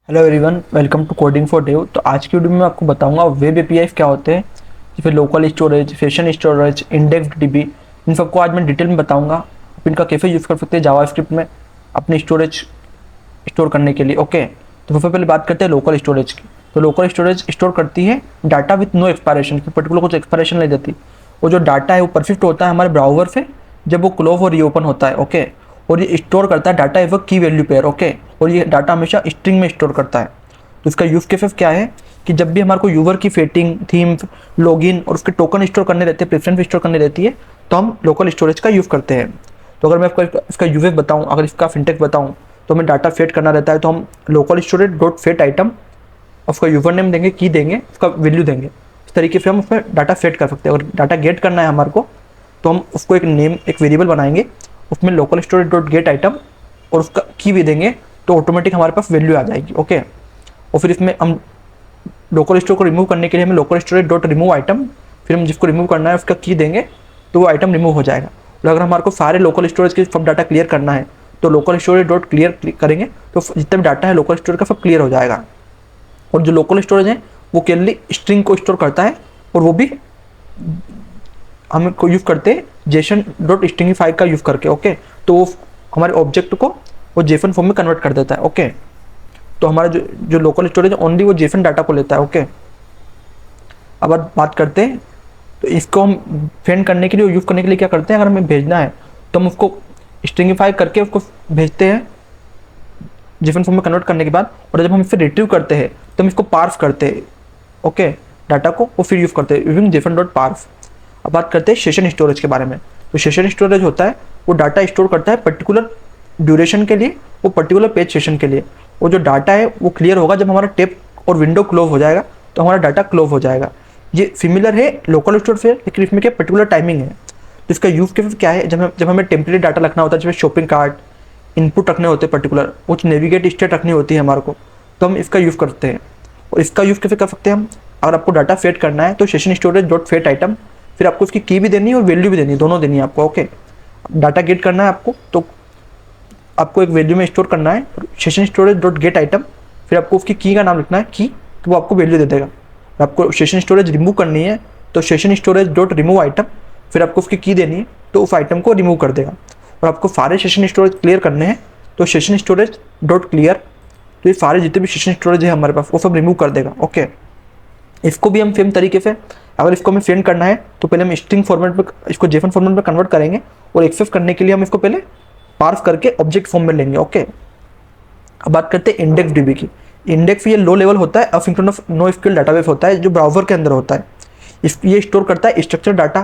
Hello everyone, welcome to coding for dev. तो आज की वीडियो में मैं आपको बताऊंगा वेब एपीआई क्या होते हैं, फिर local storage, session storage, index DB. इन सबको आज मैं डिटेल में बताऊंगा। आप इनका कैसे यूज़ कर सकते हैं जावास्क्रिप्ट में अपनी स्टोरेज स्टोर करने के लिए। ओके, तो सबसे पहले बात करते हैं लोकल स्टोरेज की। तो लोकल स्टोरेज स्टोर करती है डाटा विथ नो एक्सपायरेशन, की पर्टिकुलर कुछ एक्सपायरेशन नहीं देती। वो जो डाटा है वो परसिस्ट होता है हमारे ब्राउज़र से जब वो क्लोज और रीओपन होता है। ओके, और ये स्टोर करता है डाटा एज अ की वैल्यू पेयर। ओके, और ये डाटा हमेशा स्ट्रिंग में स्टोर करता है। तो इसका यूज़ केसेस क्या है कि जब भी हमारे को यूज़र की सेटिंग, थीम, लॉगिन और उसके टोकन स्टोर करने रहते हैं, प्रेफरेंस स्टोर करने रहती है, तो हम लोकल स्टोरेज का यूज़ करते हैं। तो अगर मैं आपको इसका यूजेस बताऊं, अगर इसका सिंटैक्स बताऊं, तो हमें डाटा फेट करना रहता है। तो हम local storage dot get item, उसका यूजर नेम देंगे, की देंगे, उसका वैल्यू देंगे। इस तरीके से हम उसमें डाटा फेट कर सकते हैं। अगर डाटा गेट करना है हमारे को, तो हम उसको एक नेम, एक वेरिएबल बनाएंगे, उसमें local storage dot gate item और उसका की भी देंगे, तो ऑटोमेटिक हमारे पास वैल्यू आ जाएगी। ओके, और फिर इसमें हम लोकल स्टोर को रिमूव करने के लिए हमें local storage dot remove item, फिर हम जिसको रिमूव करना है उसका की देंगे, तो वो आइटम रिमूव हो जाएगा। और अगर हमारे को सारे लोकल स्टोरेज के सब डाटा क्लियर करना है, तो लोकल स्टोरेज डॉट क्लियर करेंगे, तो जितना भी डाटा है लोकल स्टोरेज का सब क्लियर हो जाएगा। और जो लोकल स्टोरेज है वो केवल स्ट्रिंग को स्टोर करता है, और वो भी हम को यूज़ करते हैं जेसन डॉट स्ट्रिंगिफाई का यूज़ करके। ओके, तो वो हमारे ऑब्जेक्ट को वो जेसन फॉर्म में कन्वर्ट कर देता है। ओके, तो हमारा जो जो लोकल स्टोरेज है ओनली वो जेसन डाटा को लेता है। ओके, अब बात करते हैं, तो इसको हम सेंड करने के लिए, यूज़ करने के लिए क्या करते हैं, अगर हमें भेजना है तो हम उसको स्ट्रिंगिफाई करके उसको भेजते हैं जेसन फॉर्म में कन्वर्ट करने के बाद। और जब हम इसे रिट्रीव करते हैं तो हम इसको पार्स करते हैं। ओके, डाटा को वो फिर यूज़ करते हैं यूजिंग जेसन डॉट पार्स। अब बात करते हैं सेशन स्टोरेज के बारे में। तो सेशन स्टोरेज होता है वो डाटा स्टोर करता है पर्टिकुलर ड्यूरेशन के लिए, वो पर्टिकुलर पेज सेशन के लिए। वो जो डाटा है वो क्लियर होगा जब हमारा टैब और विंडो क्लोज हो जाएगा, तो हमारा डाटा क्लोज हो जाएगा। ये सिमिलर है लोकल स्टोर से, लेकिन इसमें क्या पर्टिकुलर टाइमिंग है। तो इसका यूज़ केस क्या है, जब हमें टेम्परेरी डाटा रखना होता है, जैसे शॉपिंग कार्ट, इनपुट रखने होते हैं पर्टिकुलर, कुछ नेविगेट स्टेट रखनी होती है हमारे को, तो हम इसका यूज़ करते हैं। और इसका यूज़ कैसे कर सकते हैं हम, अगर आपको डाटा फेट करना है तो session storage dot get item, फिर आपको उसकी की भी देनी है और वैल्यू भी देनी है, दोनों देनी है आपको। ओके, डाटा गेट करना है आपको, तो आपको एक वैल्यू में स्टोर करना है session storage dot gate item, फिर आपको उसकी की का नाम लिखना है की, तो वो आपको वैल्यू दे देगा। और आपको सेशन स्टोरेज रिमूव करनी है तो session storage dot remove item, फिर आपको उसकी की देनी है, तो उस आइटम को रिमूव कर देगा। और आपको सारे सेशन स्टोरेज क्लियर करने हैं तो सेशन स्टोरेज डॉट क्लियर, तो ये सारे जितने भी सेशन स्टोरेज है हमारे पास वो सब रिमूव कर देगा। ओके, इसको भी हम सेम तरीके से, अगर इसको हमें सेंड करना है तो पहले हम स्ट्रिंग फॉर्मेट में इसको जेसन फॉर्मेट में कन्वर्ट करेंगे, और एक्सेस करने के लिए हम इसको पहले पार्स करके ऑब्जेक्ट फॉर्म में लेंगे। ओके, अब बात करते हैं इंडेक्स डीबी की। इंडेक्स ये लो लेवल होता है, असिंक्रोनस नो एसक्यूएल डाटाबेस होता है जो ब्राउज़र के अंदर होता है। ये स्टोर करता है स्ट्रक्चर डाटा,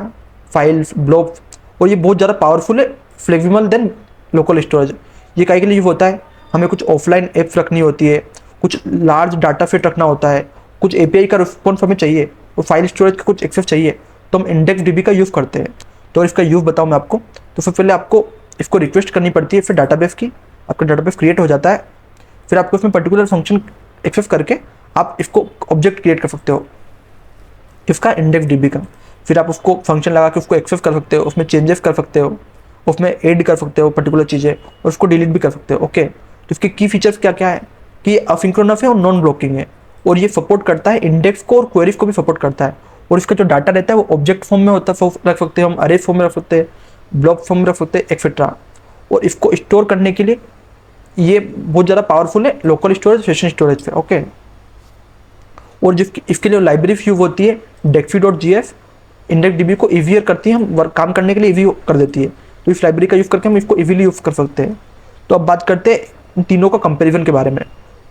फाइल्स, ब्लॉक्स, और ये बहुत ज़्यादा पावरफुल है, फ्लेक्सिबल देन लोकल स्टोरेज। ये काहे के लिए यूज होता है, हमें कुछ ऑफलाइन ऐप्स रखनी होती है, कुछ लार्ज डाटा सेट रखना होता है, कुछ एपीआई का रिस्पॉन्स हमें चाहिए, और फाइल स्टोरेज का कुछ एक्सेस चाहिए, तो हम इंडेक्स डीबी का यूज़ करते हैं। तो इसका यूज़ बताऊँ मैं आपको, तो सबसे पहले आपको इसको रिक्वेस्ट करनी पड़ती है, फिर डाटाबेस की, आपका डाटाबेस क्रिएट हो जाता है, फिर आपको इसमें पर्टिकुलर फंक्शन एक्सेस करके आप इसको ऑब्जेक्ट क्रिएट कर सकते हो इसका इंडेक्स डीबी का। फिर आप उसको फंक्शन लगा के उसको एक्सेस कर सकते हो, उसमें चेंजेस कर सकते हो, उसमें ऐड कर सकते हो पर्टिकुलर चीज़ें, और उसको डिलीट भी कर सकते हो। ओके, तो इसके की फीचर्स क्या क्या है कि ये असिंक्रोनस है और नॉन ब्लॉकिंग है, और ये सपोर्ट करता है इंडेक्स को और क्वेरीज को भी सपोर्ट करता है। और इसका जो डाटा रहता है वो ऑब्जेक्ट फॉर्म में होता है, रख सकते हैं हम, अरे फॉर्म में रख सकते हैं, ब्लॉक फॉर्म में रख सकते हैं, एक्सेट्रा। और इसको स्टोर करने के लिए ये बहुत ज़्यादा पावरफुल है लोकल स्टोरेज, सेशन स्टोरेज पे। ओके, और जिसकी इसके लिए लाइब्रेरी यूज होती है dexie dot G F, index DB को ईजियर करती है, हम वर्क काम करने के लिए ईजी कर देती है, तो इस लाइब्रेरी का यूज़ करके हम इसको इजीली यूज़ कर सकते हैं। तो अब बात करते हैं इन तीनों का कंपेरिजन के बारे में।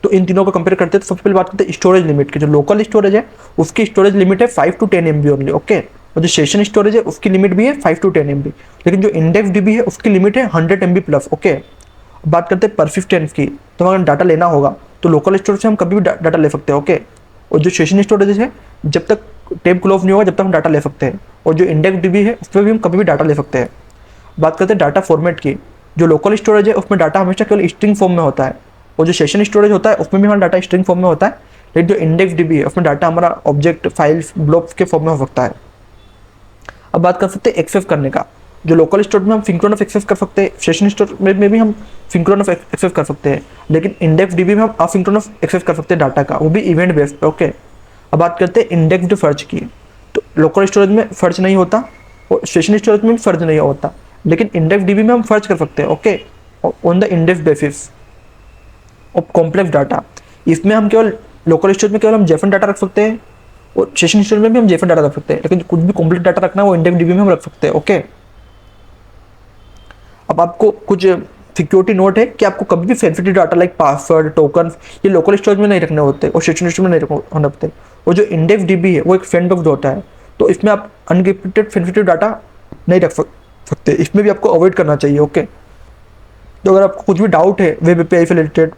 तो इन तीनों को कंपेयर करते हैं तो सबसे पहले बात करते हैं स्टोरेज लिमिट की। जो लोकल स्टोरेज है उसकी स्टोरेज लिमिट है 5 to 10 MB ओनली। ओके, और जो सेशन स्टोरेज है उसकी लिमिट भी है 5 to 10 MB, लेकिन जो इंडेक्स डीबी है उसकी लिमिट है 100 MB प्लस। ओके, बात करते हैं परसिस्टेंस की। तो अगर डाटा लेना होगा तो लोकल स्टोरेज से हम कभी भी डाटा ले सकते हैं। ओके, और जो सेशन स्टोरेज है जब तक टैब क्लोज नहीं होगा जब तक हम डाटा ले सकते हैं, और जो इंडेक्स डीबी है उसमें भी हम कभी भी डाटा ले सकते हैं। बात करते हैं डाटा फॉर्मेट की। जो लोकल स्टोरेज है उसमें डाटा हमेशा केवल स्ट्रिंग फॉर्म में होता है, और जो सेशन स्टोरेज होता है उसमें भी हमारा डाटा स्ट्रिंग फॉर्म में होता है, लेकिन जो इंडेक्स डीबी है उसमें डाटा हमारा ऑब्जेक्ट, फाइल्स, ब्लॉक्स के फॉर्म में हो सकता है। अब बात कर सकते हैं एक्सेस करने का। जो लोकल स्टोर में हम सिंक्रोनस एक्सेस कर सकते हैं, सेशन स्टोर में भी हम सिंक्रोनस एक्सेस कर सकते हैं, लेकिन इंडेक्स डीबी में हम असिंक्रोनस एक्सेस कर सकते हैं डाटा का, वो भी इवेंट बेस्ड पे। ओके, अब बात करते हैं इंडेक्स्ड फर्ज की। तो लोकल स्टोरेज में फर्ज नहीं होता और सेशन स्टोरेज में भी फर्ज नहीं होता, लेकिन इंडेक्स डीबी में हम फर्ज कर सकते हैं। Okay, on the index basis of complex data. इसमें हम केवल लोकल स्टोरेज में केवल हम जेफन डाटा रख सकते हैं और सेशन स्टोरेज में भी हम जेफन डाटा रख सकते हैं, लेकिन कुछ भी कॉम्प्लेक्स डाटा रखना है वो इंडेक्स डीबी में हम रख सकते हैं। ओके, अब आपको कुछ सिक्योरिटी नोट है कि आपको कभी भी sensitive data like password, token, ये लोकल स्टोरेज में नहीं रखने होते और सेशन स्टोरेज में नहीं होने होते। और जो इंडेक्स डीबी है वो एक सैंडबॉक्स होता है, तो इसमें आप अनक्रिप्टेड सेंसिटिव डाटा नहीं रख सकते, इसमें भी आपको अवॉइड करना चाहिए। ओके, तो अगर आपको कुछ भी डाउट है वेब एपीआई से रिलेटेड,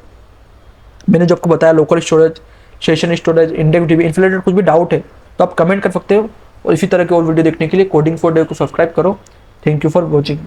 मैंने जो आपको बताया local storage, session storage, index dB, इनसे रिलेटेड कुछ भी डाउट है तो आप कमेंट कर सकते हो। और इसी तरह के और वीडियो देखने के लिए कोडिंग फॉर डेव को सब्सक्राइब करो। Thank you for watching.